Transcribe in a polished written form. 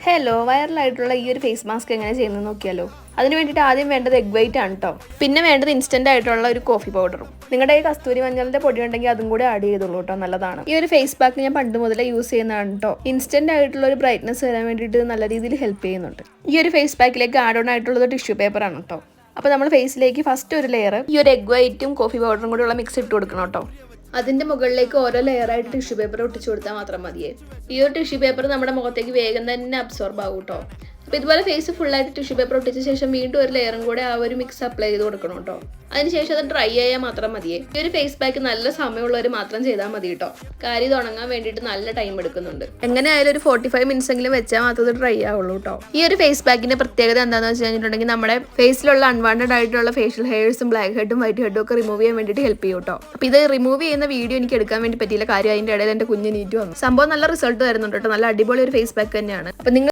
Hello, വൈറലായിട്ടുള്ള ഈ ഒരു face mask എങ്ങനെ ചെയ്യുന്നത് നോക്കിയാലോ. അതിന് വേണ്ടിയിട്ട് ആദ്യം വേണ്ടത് എഗ് വൈറ്റ് ആണ് കേട്ടോ. പിന്നെ വേണ്ടത് ഇൻസ്റ്റന്റ് ആയിട്ടുള്ള ഒരു കോഫി പൗഡറും. നിങ്ങളുടെ ഈ കസ്തൂരി മഞ്ഞളിന്റെ പൊടി ഉണ്ടെങ്കിൽ അതും കൂടെ ആഡ് ചെയ്തോളൂ കേട്ടോ, നല്ലതാണ്. ഈ ഒരു ഫേസ് പാക്ക് ഞാൻ പണ്ട് മുതലേ യൂസ് ചെയ്യുന്നതാണ് കേട്ടോ. ഇൻസ്റ്റന്റ് ആയിട്ടുള്ള ഒരു ബ്രൈറ്റ്നസ് തരാൻ വേണ്ടിയിട്ട് നല്ല രീതിയിൽ ഹെൽപ്പ് ചെയ്യുന്നുണ്ട്. ഈ ഒരു ഫേസ് പാക്കിലേക്ക് ആഡ് ഓൺ ആയിട്ടുള്ളത് ടിഷ്യൂ പേപ്പർ ആണ് കേട്ടോ. അപ്പോൾ നമ്മൾ ഫേസിലേക്ക് ഫസ്റ്റ് ഒരു ലെയർ ഈ ഒരു എഗ് വൈറ്റും കോഫി പൗഡറും കൂടെ ഉള്ള മിക്സ് ഇട്ട് കൊടുക്കണം കേട്ടോ. അതിൻ്റെ മുകളിലേക്ക് ഓരോ ലെയറായിട്ട് ടിഷ്യൂ പേപ്പർ ഒട്ടിച്ചു കൊടുത്താൽ മാത്രം മതിയേ. ഈ ഒരു ടിഷ്യൂ പേപ്പർ നമ്മുടെ മുഖത്തേക്ക് വേഗം തന്നെ അബ്സോർബ് ആകും കേട്ടോ. അപ്പോൾ ഇതുപോലെ ഫേസ് ഫുള്ളായിട്ട് ടിഷ്യൂ പേപ്പർ ഒട്ടിച്ച ശേഷം വീണ്ടും ഒരു ലെയറും കൂടെ ആ ഒരു മിക്സ് അപ്ലൈ ചെയ്ത് കൊടുക്കണം കേട്ടോ. അതിനുശേഷം അത് ഡ്രൈ ആയാൽ മാത്രം മതിയേ. ഈ ഒരു ഫേസ് പാക്ക് നല്ല സമയമുള്ളവർ മാത്രം ചെയ്താൽ മതി കേട്ടോ. കാര്യം ഇത് ഉണങ്ങാൻ വേണ്ടിയിട്ട് നല്ല ടൈം എടുക്കുന്നുണ്ട്. എങ്ങനെയായാലും ഒരു 45 മിനിറ്റ്സ് എങ്കിലും വെച്ചാൽ മാത്രമേ ഡ്രൈ ആവുള്ളൂ കേട്ടോ. ഈ ഒരു ഫേസ് പാക്കിന്റെ പ്രത്യേകത എന്താണെന്ന് വെച്ച് കഴിഞ്ഞിട്ടുണ്ടെങ്കിൽ നമ്മുടെ ഫേസിലുള്ള അൺവാണ്ടഡ് ആയിട്ടുള്ള ഫേഷ്യൽ ഹെയർസും ബ്ലാക്ക് ഹെഡും വൈറ്റ് ഹെഡും ഒക്കെ റിമൂവ് ചെയ്യാൻ വേണ്ടിയിട്ട് ഹെൽപ്പ് ചെയ്യും കേട്ടോ. അപ്പോൾ ഇത് റിമൂവ് ചെയ്യുന്ന വീഡിയോ എനിക്ക് എടുക്കാൻ വേണ്ടി പറ്റിയില്ല. കാര്യം അതിൻ്റെ ഇടയിൽ എൻ്റെ കുഞ്ഞ് നീറ്റ് വന്നു. സംഭവം നല്ല റിസൾട്ട് തരുന്നുണ്ട് കേട്ടോ. നല്ല അടിപൊളി ഒരു ഫേസ് പാക്ക് തന്നെയാണ്. അപ്പോൾ നിങ്ങൾ